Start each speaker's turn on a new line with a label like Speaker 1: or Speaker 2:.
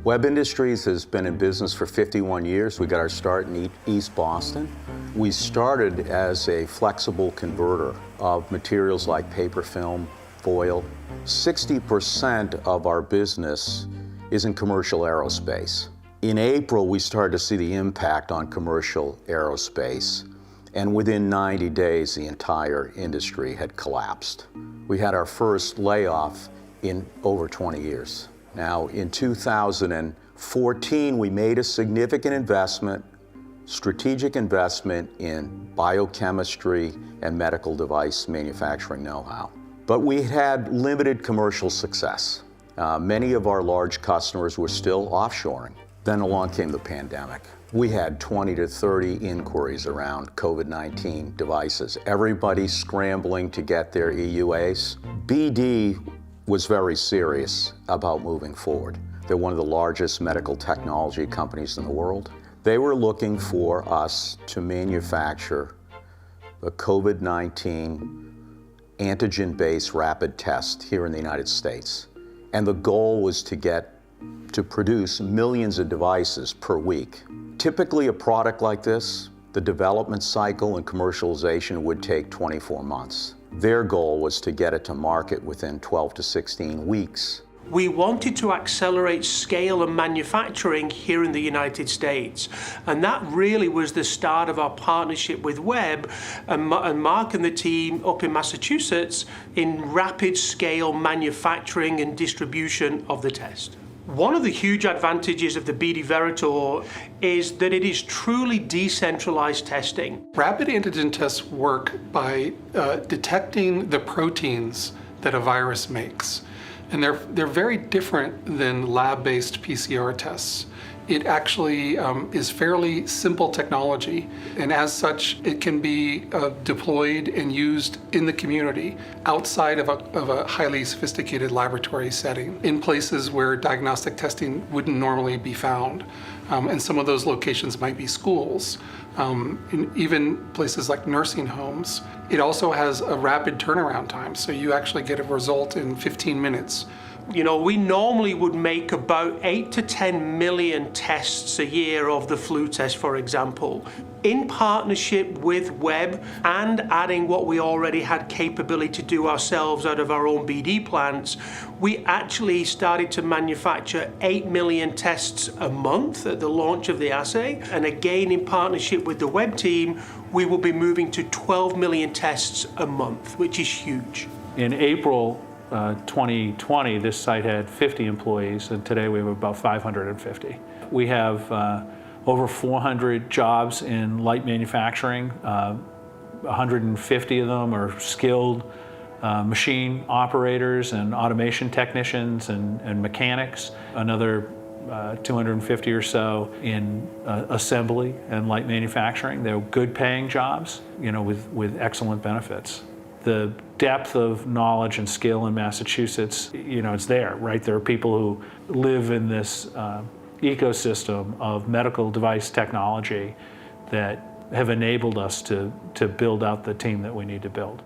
Speaker 1: Webb Industries has been in business for 51 years. We got our start in East Boston. We started as a flexible converter of materials like paper film, foil. 60% of our business is in commercial aerospace. In April, we started to see the impact on commercial aerospace, and within 90 days, the entire industry had collapsed. We had our first layoff in over 20 years. Now, in 2014, we made a significant investment, strategic investment in biochemistry and medical device manufacturing know-how. But we had limited commercial success. Many of our large customers were still offshoring. Then along came the pandemic. We had 20 to 30 inquiries around COVID-19 devices. Everybody scrambling to get their EUAs. BD was very serious about moving forward. They're one of the largest medical technology companies in the world. They were looking for us to manufacture a COVID-19 antigen-based rapid test here in the United States. And the goal was to produce millions of devices per week. Typically a product like this, the development cycle and commercialization would take 24 months. Their goal was to get it to market within 12 to 16 weeks.
Speaker 2: We wanted to accelerate scale and manufacturing here in the United States. And that really was the start of our partnership with Webb and Mark and the team up in Massachusetts in rapid scale manufacturing and distribution of the test. One of the huge advantages of the BD Veritor is that it is truly decentralized testing.
Speaker 3: Rapid antigen tests work by detecting the proteins that a virus makes. And they're very different than lab-based PCR tests. It actually is fairly simple technology, and as such, it can be deployed and used in the community outside of a highly sophisticated laboratory setting, in places where diagnostic testing wouldn't normally be found. And some of those locations might be schools, and even places like nursing homes. It also has a rapid turnaround time, so you actually get a result in 15 minutes.
Speaker 2: You know, we normally would make about 8 to 10 million tests a year of the flu test, for example. In partnership with Webb and adding what we already had capability to do ourselves out of our own BD plants, we actually started to manufacture 8 million tests a month at the launch of the assay. And again, in partnership with the Webb team, we will be moving to 12 million tests a month, which is huge.
Speaker 4: In April 2020, this site had 50 employees, and today we have about 550. We have over 400 jobs in light manufacturing. 150 of them are skilled machine operators and automation technicians and mechanics. Another 250 or so in assembly and light manufacturing. They're good paying jobs, you know, with excellent benefits. The depth of knowledge and skill in Massachusetts, you know, it's there, right? There are people who live in this ecosystem of medical device technology that have enabled us to build out the team that we need to build.